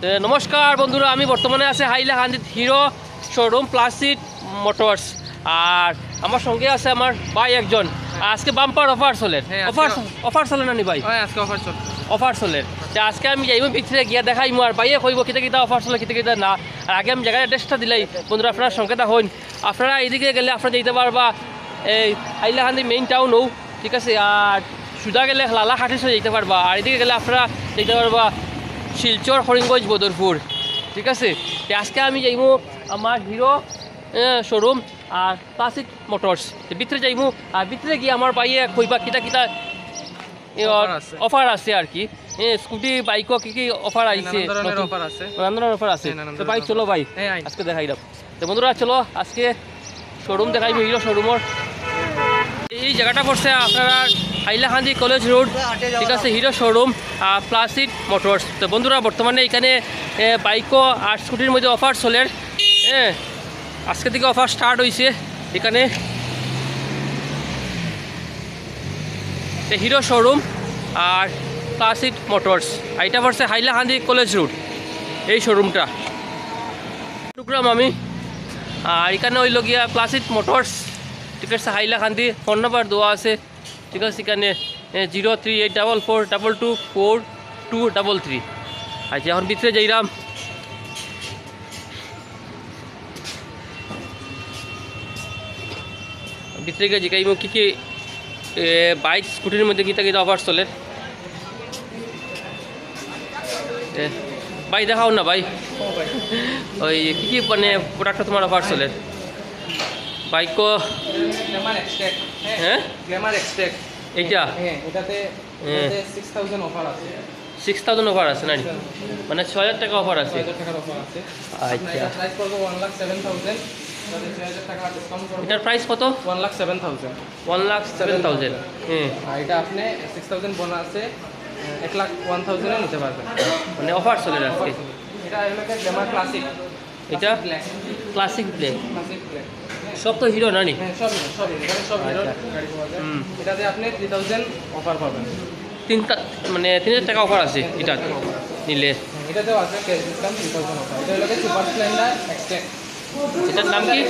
নমস্কার বন্ধুরা, আমি বর্তমানে আছে হাইলাকান্দিত হিরো শোরুম প্লাসিড মোটরস। আর আমার সঙ্গে আছে আমার ভাই একজন। আজকে বাম্পার অফার চলেন, অফার চলে না নি ভাই? আজকে অফার চলেন। আজকে আমি যাইব ভিতরে গিয়া দেখাই আর ভাইয়ে কইব কিতা কিতা অফার চলে, কিতা কিতা না। আর আগে আমি জায়গায় অ্যাড্রেসটা দিলাই বন্ধুরা, আপনারা সঙ্গে হন। আপনারা এইদিকে গেলে আপনারা যেতে পারবা এই হাইলাকান্দি মেইন টাউন হোক, ঠিক আছে। আর সুদা গেলে লালা হাটিসে যেতে পারবা। আর এদিকে গেলে আপনারা যেতে পারবা শিলচর, হরিণগঞ্জ, বদরপুর, ঠিক আছে। আজকে আমি যাইমু আমার হিরো শোরুম আর ক্লাসিক মোটরস ভিতরে যাইমু। আর ভিতরে গিয়ে আমার বাইয়ে কইবা কিতা কিতা অফার আছে আর কি, স্কুটি বাইকও কি কি অফার আইছে, নানান অফার আছে। তো বাইক চলো ভাই আজকে দেখাই দাও। তো বন্ধুরা চলো আজকে শোরুম দেখাইব হিরো শোরুমের। এই জায়গাটা পড়ছে আপনারা হাইলাকান্দি কলেজ রোড, ঠিক আছে। Hero showroom placid motors. তো বন্ধুরা বর্তমানে এখানে বাইকও আর স্কুটির মধ্যে অফার চলে। আজকে থেকে অফার স্টার্ট হয়েছে এখানে। হিরো শোরুম আর প্লাসিড মোটরস, এইটা পড়ছে হাইলাকান্দি কলেজ রোড এই শোরুমটা টুকরাম আমি। আর এখানে হইল গিয়া প্লাসিড মোটরস, ঠিক আছে। হাইলাকান্দি ফোন নাম্বার দেওয়া আছে, ঠিক আছে। এখানে 0384424233। আচ্ছা এখন ভিতরে যাইরাম। ভিতরে গিয়ে জিগাইব কি কি বাইক স্কুটির মধ্যে কিতা কিতা অফার চলে। ভাই দেখাও না ভাই, ওই কী কী মানে প্রোডাক্টটা তোমার অফার চলে? বাইকও হ্যাঁ এইটা 6000 অফার আছে না, মানে 6000 টাকা অফার আছে। আচ্ছা এটার প্রাইস কত? 1,07,000। এটা আপনি 6000 বোনাসে 1,01,000 নিতে পারবেন, মানে অফার চলে আজকে। এটা হলো গ্ল্যামার ক্লাসিক, এটা ক্লাসিক ব্ল্যাক, সব তো হিরো না নি? সব হিরো গাড়ি পাওয়া যায়। এটাতে আপনি 3000 অফার পাবেন, মানে 3000 টাকা অফার আছে এটা নিলে। এটাতেও আছে ক্যাশ ডিসকাউন্ট 3000 অফার। এটা হলো সুপার স্প্লেন্ডার এক্সটেক, এটার নাম কি?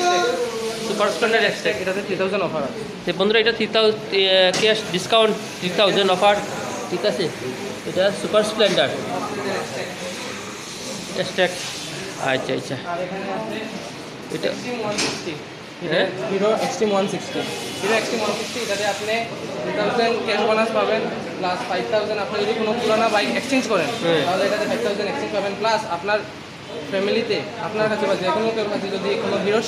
Super Splendor Xtec. এটাতে 3000 অফার আছে। তো বন্ধুরা এটা 3000 ক্যাশ ডিসকাউন্ট 3000 অফার, ঠিক আছে। এটা সুপার স্প্লেন্ডার এক্সটেক। আচ্ছা আচ্ছা এটা হ্যাঁ হিরো এক্সট্রিম 160। হিরো এক্সট্রিম 160 এটাতে আপনি 2000 ক্যাশ বোনাস পাবেন, প্লাস 5000 আপনি যদি কোনো পুরোনো বাইক এক্সচেঞ্জ করেন তাহলে এটাতে 5000 এক্সচেঞ্জ পাবেন। প্লাস আপনার ফ্যামিলিতে আপনার কাছে বা যে কোনো কেউ কাছে যদি কোনো হিরো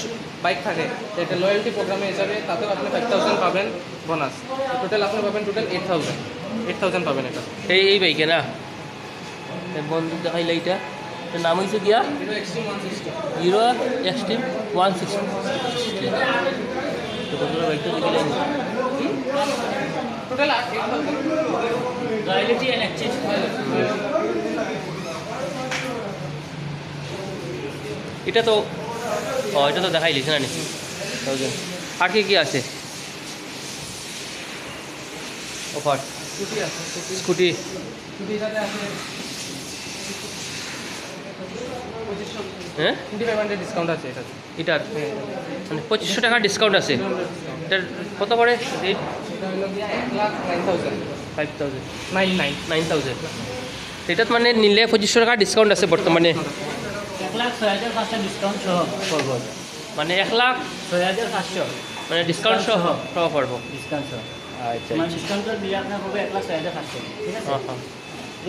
বাইক থাকে এটা লয়্যালটি প্রোগ্রামে হিসাবে তাতেও আপনি 5000 পাবেন বোনাস। টোটাল আপনি পাবেন 8000 পাবেন। এটা এই বাইকে না বন্ধু দেখাইলে এইটা নাম হয়েছে গিয়া হিরো এক্সট্রিম 160। Hero extreme 160। তো বন্ধুরা বাইকটা দেখলে টোটাল 8000 রয়্যালিটি এন্ড এক্সচেঞ্জ। এটা তো এটা তো দেখাই লিখছে না নি 1000। আর কি কি আছে অফার? স্কুটি হ্যাঁ 2500 ডিসকাউন্ট আছে এটার, মানে 2500 টাকা ডিসকাউন্ট আছে। এটার কত করে রেট? 9,000। এটাত মানে নিলে 2500 টাকা ডিসকাউন্ট আছে বর্তমানে। 1,06,500 ডিসকাউন্ট সহ পড়ব, মানে 1,06,500 মানে ডিসকাউন্ট সহ পড়ব। ডিসকাউন্ট সহ আচ্ছা মানে ডিসকাউন্টটা দিলে আপনার হবে 1,06,500, ঠিক আছে। হ্যাঁ।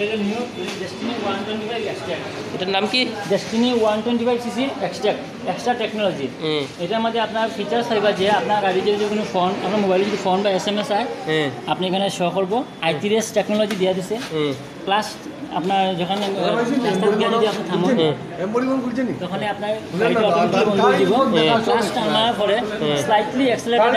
এটা নিউ ডেস্টিনি 125 এক্সট্রা। এটার নাম কি? Destiny 125 CC extra technology. এটার মধ্যে আপনার ফিচার্স থাকবে যে আপনার গাড়িতে যদি কোনো ফোন, আপনার মোবাইলে যদি ফোন বা SMS আয় আপনি এখানে শো করবো। ITRS টেকনোলজি দেওয়া দিছে। প্লাস আপনার যখন রাস্তা দিয়ে যদি আপনি থামো তখন আপনার গাড়িটা অটোমেটিক বন্ধ হয়ে যাব। প্লাস টানার পরে স্লাইটলি অ্যাক্সেলারেটর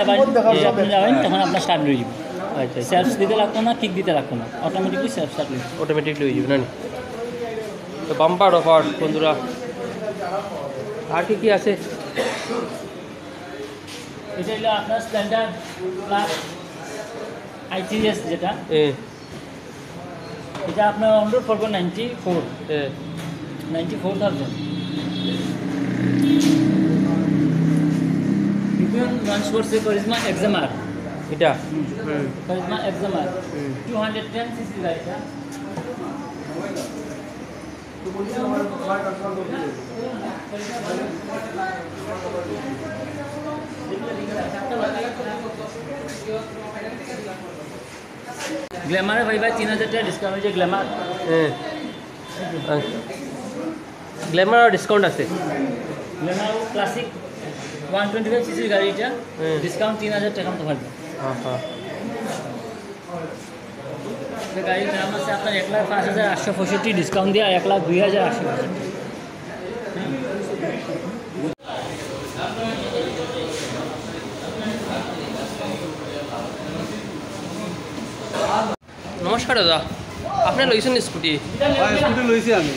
আপনি যাবেন তখন আপনার স্টার্ট হয়ে যাবে। আচ্ছা সেলফ দিতে লাগতো না, কিক দিতে লাগতো না, অটোমেটিকলি সেলফ স্টার্ট হয়ে যাবে। অটোমেটিকলি হয়ে যাবে না? তো বাম্পার অফার বন্ধুরা। আর কি কি আছে? এটা হলো আপনার স্ট্যান্ডার্ড প্লাস ITRS যেটা, এটা আপনার 94। 94,000 বিপিএন লঞ্চ করছে করিজমা এক্সামার এটা করিজমা এক্সামার 210 সিসি গাড়িটা গ্ল্যামারে ভাই 3000 টাকা ডিসকাউন্ট হয়েছে গ্ল্যামার গ্ল্যামার ডিসকাউন্ট আছে গ্ল্যামার ক্লাসিক 125 সিসির গাড়িটা ডিসকাউন্ট 3000 টাকা মতো পারবে হ্যাঁ হ্যাঁ গাড়ির দাম আছে আপনার 1,05,865 ডিসকাউন্ট দিয়ে 1,02,865 নমস্কার দাদা আপনি লইছেন স্কুটি স্কুটি লইছি আমি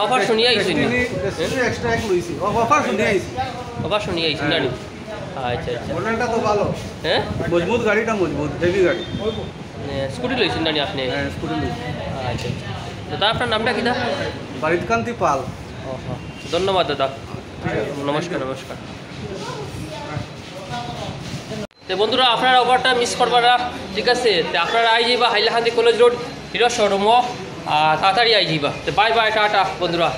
অফার শুনিয়ে আইছেন এক্সট্রা এক লইছি অফার শুনে আইছি অফার শুনিয়ে আইছেন জানি আচ্ছা আচ্ছা মডেলটা তো ভালো হ্যাঁ মজবুত গাড়িটা মজবুত হেভি গাড়ি স্কুটি লইছেন জানি আপনি হ্যাঁ স্কুটি লইছি আচ্ছা আচ্ছা দাদা আপনার নামটা কি দা বারিতকান্তি পাল ধন্যবাদ দাদা নমস্কার নমস্কার তো বন্ধুরা আপনারা অফারটা মিস করবা না ঠিক আছে তো আপনারা আই যাইবা হাইলাকান্দি কলেজ রোড হিরো শোরুমও তাড়াতাড়ি আই যাইবা তো বাই বাই টাটা বন্ধুরা